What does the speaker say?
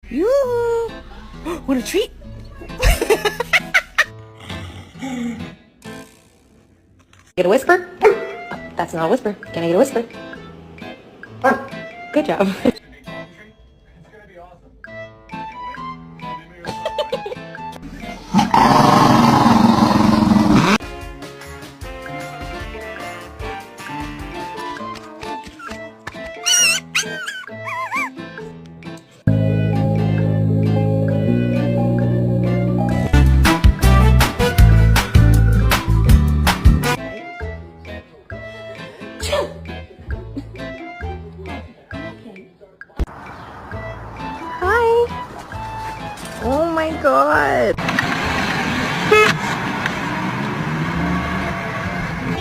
Yoo! Want a treat? Get a whisper? Oh, that's not a whisper. Can I get a whisper? Good job. Hi. Oh my god.